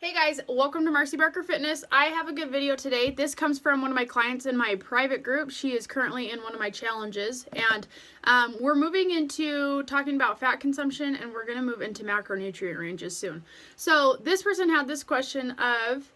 Hey guys, welcome to Marcy Barker Fitness. I have a good video today. This comes from one of my clients in my private group. She is currently in one of my challenges, and we're moving into talking about fat consumption, and we're going to move into macronutrient ranges soon. So this person had this question of,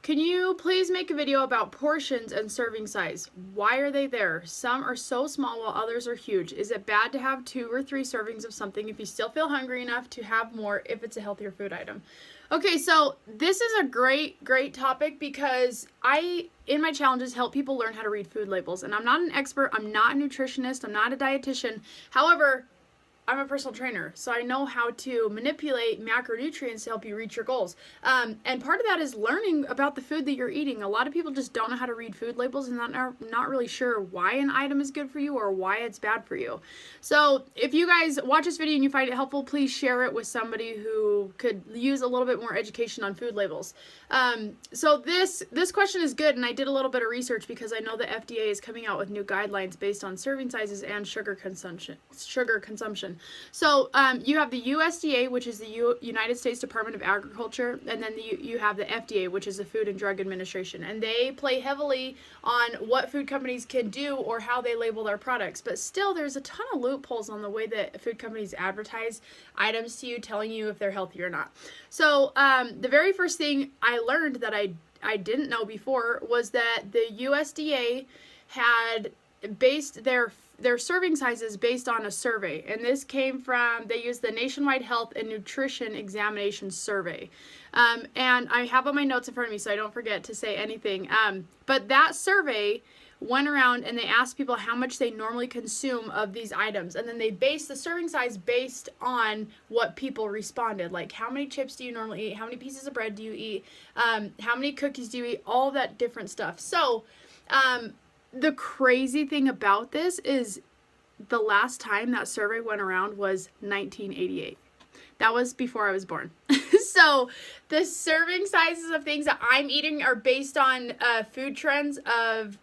can you please make a video about portions and serving size? Why are they there? Some are so small while others are huge. Is it bad to have 2 or 3 servings of something if you still feel hungry enough to have more if it's a healthier food item? Okay, so this is a great topic because I, in my challenges, help people learn how to read food labels. And I'm not an expert, I'm not a nutritionist, I'm not a dietitian. However, I'm a personal trainer, so I know how to manipulate macronutrients to help you reach your goals. And part of that is learning about the food that you're eating. A lot of people just don't know how to read food labels and not really sure why an item is good for you or why it's bad for you. So if you guys watch this video and you find it helpful, please share it with somebody who could use a little bit more education on food labels. So this question is good, and I did a little bit of research because I know the FDA is coming out with new guidelines based on serving sizes and sugar consumption. So you have the USDA, which is the United States Department of Agriculture, and then you have the FDA, which is the Food and Drug Administration, and they play heavily on what food companies can do or how they label their products. But still, there's a ton of loopholes on the way that food companies advertise items to you, telling you if they're healthy or not. So the very first thing I learned that I didn't know before was that the USDA had based their serving sizes based on a survey, and this came from, they used the Nationwide Health and Nutrition Examination Survey, and I have on my notes in front of me so I don't forget to say anything, but that survey went around and they asked people how much they normally consume of these items, and then they based the serving size based on what people responded, like how many chips do you normally eat, how many pieces of bread do you eat, how many cookies do you eat, all that different stuff. So the crazy thing about this is the last time that survey went around was 1988. That was before I was born. So the serving sizes of things that I'm eating are based on food trends of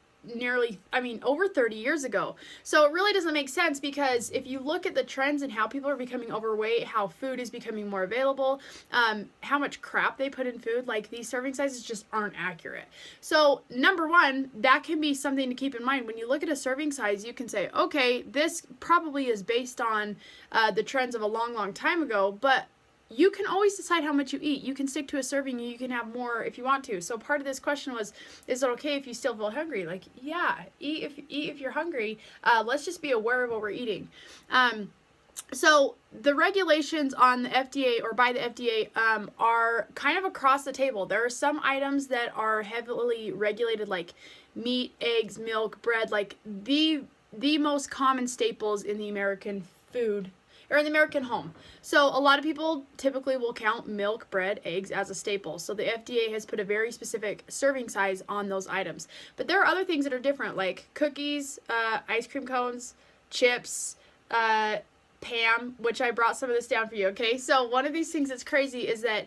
over 30 years ago. So it really doesn't make sense, because if you look at the trends and how people are becoming overweight, how food is becoming more available, how much crap they put in food, like these serving sizes just aren't accurate. So number one, that can be something to keep in mind. When you look at a serving size, you can say, okay, this probably is based on the trends of a long time ago, but you can always decide how much you eat. You can stick to a serving, and you can have more if you want to. So part of this question was, is it okay if you still feel hungry? Like, yeah, eat if you're hungry. Let's just be aware of what we're eating. So the regulations on the FDA or by the FDA are kind of across the table. There are some items that are heavily regulated, like meat, eggs, milk, bread, like the most common staples in the American food or in the American home. So a lot of people typically will count milk, bread, eggs as a staple. So the FDA has put a very specific serving size on those items. But there are other things that are different, like cookies, ice cream cones, chips, Pam, which I brought some of this down for you, okay? So one of these things that's crazy is that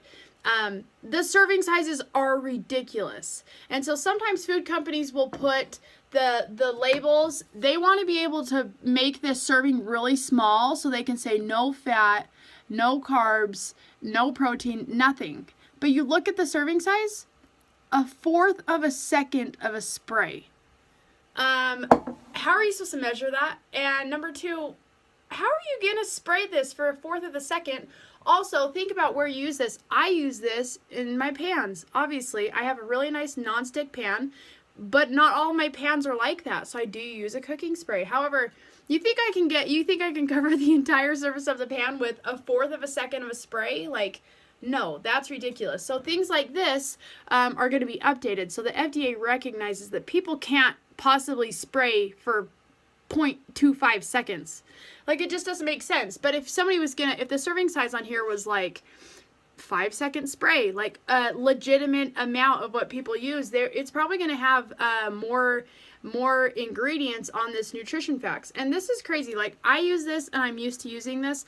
the serving sizes are ridiculous. And so sometimes food companies will put the labels, they want to be able to make this serving really small so they can say no fat, no carbs, no protein, nothing. But you look at the serving size, 1/4 of a second of a spray. How are you supposed to measure that? And number two, how are you going to spray this for 1/4 of a second? Also, think about where you use this. I use this in my pans. Obviously, I have a really nice non-stick pan, but not all my pans are like that, so I do use a cooking spray. However, you think I can cover the entire surface of the pan with 1/4 of a second of a spray? Like, no, that's ridiculous. So things like this are going to be updated. So the FDA recognizes that people can't possibly spray for 0.25 seconds. Like, it just doesn't make sense. But if somebody was if the serving size on here was like 5-second spray, like a legitimate amount of what people use, it's probably going to have more ingredients on this nutrition facts. And this is crazy. Like, I use this and I'm used to using this,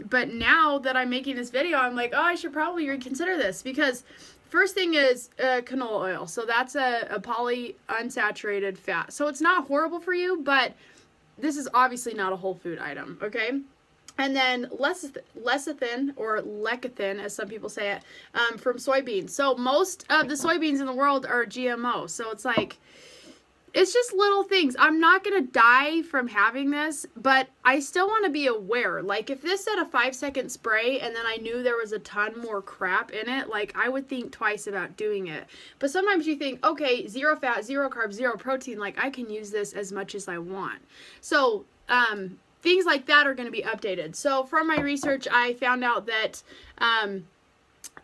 but now that I'm making this video, I'm like, oh, I should probably reconsider this, because first thing is canola oil. So that's a polyunsaturated fat. So it's not horrible for you, but this is obviously not a whole food item, okay? And then lecithin, or lecithin, as some people say it, from soybeans. So most of the soybeans in the world are GMO. So it's like, it's just little things. I'm not going to die from having this, but I still want to be aware. Like, if this said a 5-second spray and then I knew there was a ton more crap in it, like, I would think twice about doing it. But sometimes you think, okay, 0 fat, 0 carbs, 0 protein, like, I can use this as much as I want. So, things like that are going to be updated. So from my research, I found out that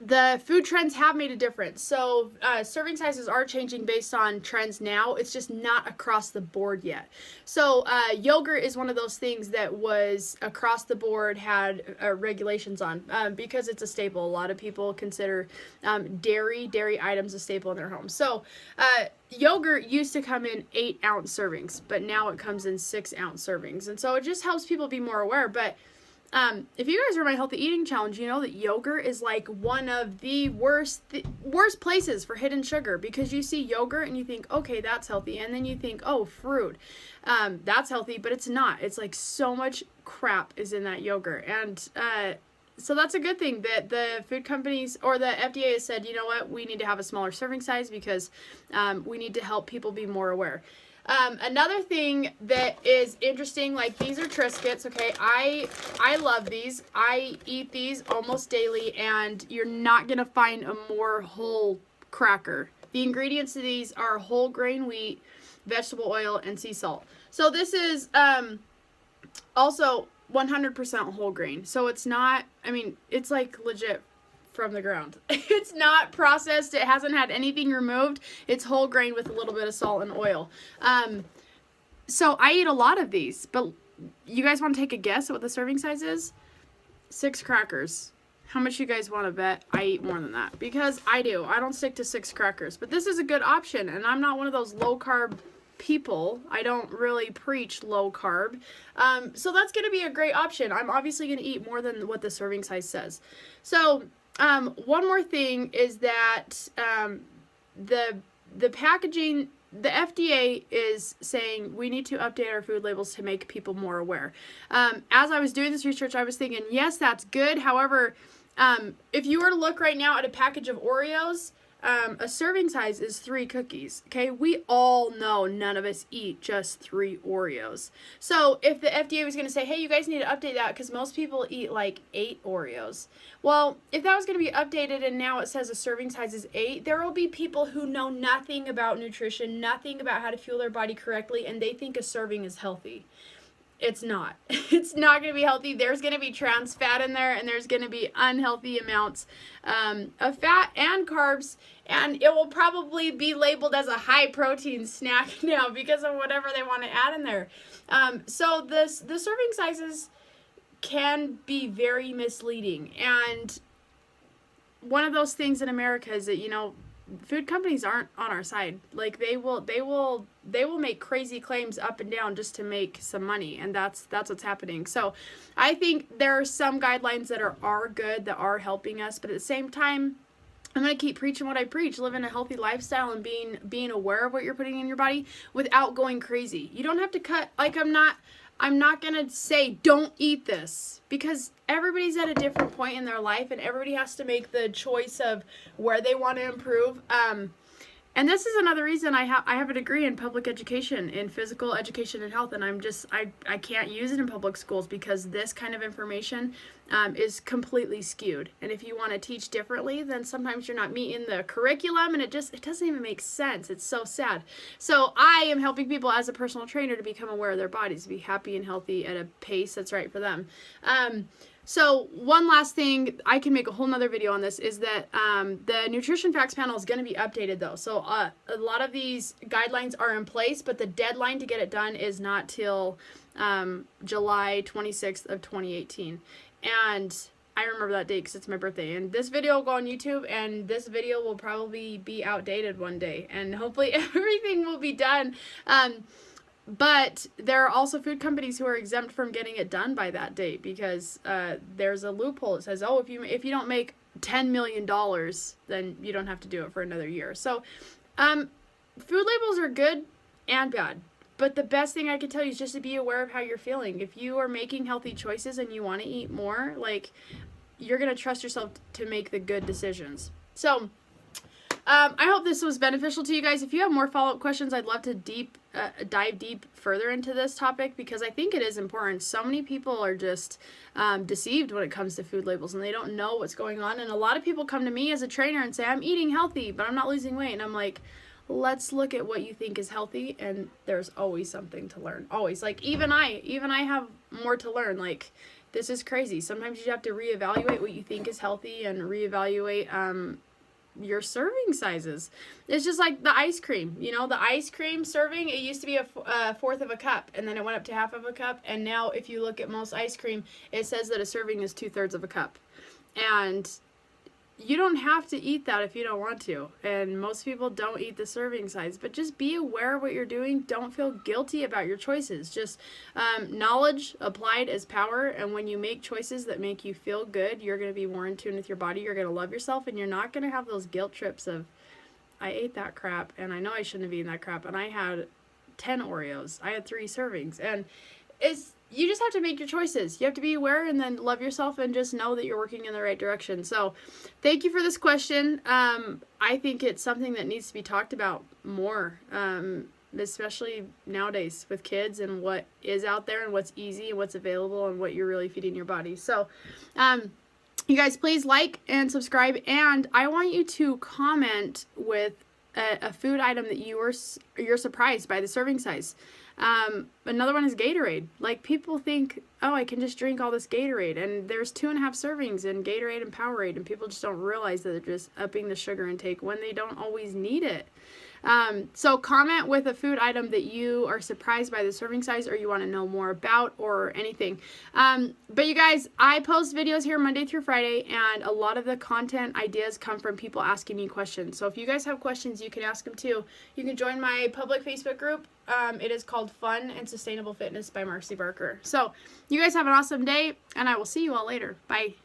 the food trends have made a difference. So serving sizes are changing based on trends now. It's just not across the board yet. So yogurt is one of those things that was across the board, had regulations on because it's a staple. A lot of people consider dairy items a staple in their home. So yogurt used to come in 8-ounce servings, but now it comes in 6-ounce servings. And so it just helps people be more aware. But if you guys are my healthy eating challenge, you know that yogurt is like one of the worst places for hidden sugar, because you see yogurt and you think, okay, that's healthy. And then you think, oh, fruit, that's healthy, but it's not. It's like so much crap is in that yogurt. And, so that's a good thing that the food companies or the FDA has said, you know what, we need to have a smaller serving size because, we need to help people be more aware. Another thing that is interesting, like these are Triscuits, okay? I love these. I eat these almost daily, and you're not going to find a more whole cracker. The ingredients to these are whole grain wheat, vegetable oil, and sea salt. So this is also 100% whole grain. So it's not, I mean, it's like legit from the ground. It's not processed. It hasn't had anything removed. It's whole grain with a little bit of salt and oil. So I eat a lot of these, but you guys want to take a guess at what the serving size is? 6 crackers. How much you guys want to bet I eat more than that? Because I do. I don't stick to 6 crackers, but this is a good option, and I'm not one of those low carb people. I don't really preach low carb. So that's going to be a great option. I'm obviously going to eat more than what the serving size says. So one more thing is that the packaging, the FDA is saying we need to update our food labels to make people more aware. As I was doing this research, I was thinking, yes, that's good. However, if you were to look right now at a package of Oreos, a serving size is 3 cookies. Okay, we all know none of us eat just 3 Oreos. So if the FDA was going to say, hey, you guys need to update that because most people eat like 8 Oreos. Well, if that was going to be updated and now it says a serving size is 8, there will be people who know nothing about nutrition, nothing about how to fuel their body correctly, and they think a serving is healthy. It's not. It's not going to be healthy. There's going to be trans fat in there, and there's going to be unhealthy amounts of fat and carbs, and it will probably be labeled as a high protein snack now because of whatever they want to add in there. So the serving sizes can be very misleading, and one of those things in America is that, you know, food companies aren't on our side. Like they will make crazy claims up and down just to make some money, and that's what's happening. So I think there are some guidelines that are good, that are helping us, but at the same time, I'm going to keep preaching what I preach, living a healthy lifestyle and being aware of what you're putting in your body without going crazy. You don't have to cut, like I'm not going to say don't eat this, because everybody's at a different point in their life and everybody has to make the choice of where they want to improve. And this is another reason I have a degree in public education, in physical education and health, and I can't use it in public schools because this kind of information is completely skewed. And if you want to teach differently, then sometimes you're not meeting the curriculum, and it doesn't even make sense. It's so sad. So I am helping people as a personal trainer to become aware of their bodies, to be happy and healthy at a pace that's right for them. So one last thing, I can make a whole nother video on this, is that the Nutrition Facts Panel is going to be updated though. So a lot of these guidelines are in place, but the deadline to get it done is not till July 26th of 2018. And I remember that date because it's my birthday. And this video will go on YouTube, and this video will probably be outdated one day. And hopefully everything will be done. But there are also food companies who are exempt from getting it done by that date because there's a loophole that says, oh, if you don't make $10 million, then you don't have to do it for another year. So food labels are good and bad. But the best thing I can tell you is just to be aware of how you're feeling. If you are making healthy choices and you want to eat more, like, you're going to trust yourself to make the good decisions. So, I hope this was beneficial to you guys. If you have more follow-up questions, I'd love to dive deep further into this topic, because I think it is important. So many people are just deceived when it comes to food labels, and they don't know what's going on. And a lot of people come to me as a trainer and say, I'm eating healthy, but I'm not losing weight. And I'm like, let's look at what you think is healthy, and there's always something to learn. Always. Like, even I have more to learn. Like, this is crazy. Sometimes you have to reevaluate what you think is healthy and reevaluate your serving sizes. It's just like the ice cream. You know, the ice cream serving, it used to be a fourth of a cup, and then it went up to half of a cup. And now if you look at most ice cream, it says that a serving is 2/3 of a cup. And you don't have to eat that if you don't want to. And most people don't eat the serving size. But just be aware of what you're doing. Don't feel guilty about your choices. Just knowledge applied as power. And when you make choices that make you feel good, you're going to be more in tune with your body. You're going to love yourself. And you're not going to have those guilt trips of, I ate that crap, and I know I shouldn't have eaten that crap, and I had 10 Oreos. I had 3 servings. And you just have to make your choices. You have to be aware and then love yourself and just know that you're working in the right direction. So thank you for this question. I think it's something that needs to be talked about more, especially nowadays with kids and what is out there and what's easy and what's available and what you're really feeding your body. So you guys, please like and subscribe. And I want you to comment with a food item that you're surprised by the serving size. Another one is Gatorade. Like, people think, oh, I can just drink all this Gatorade, and there's 2.5 servings in Gatorade and Powerade, and people just don't realize that they're just upping the sugar intake when they don't always need it. So comment with a food item that you are surprised by the serving size, or you want to know more about, or anything. But you guys, I post videos here Monday through Friday, and a lot of the content ideas come from people asking me questions. So if you guys have questions, you can ask them too. You can join my public Facebook group. It is called Fun and Sustainable Fitness by Marcy Barker. So you guys have an awesome day, and I will see you all later. Bye.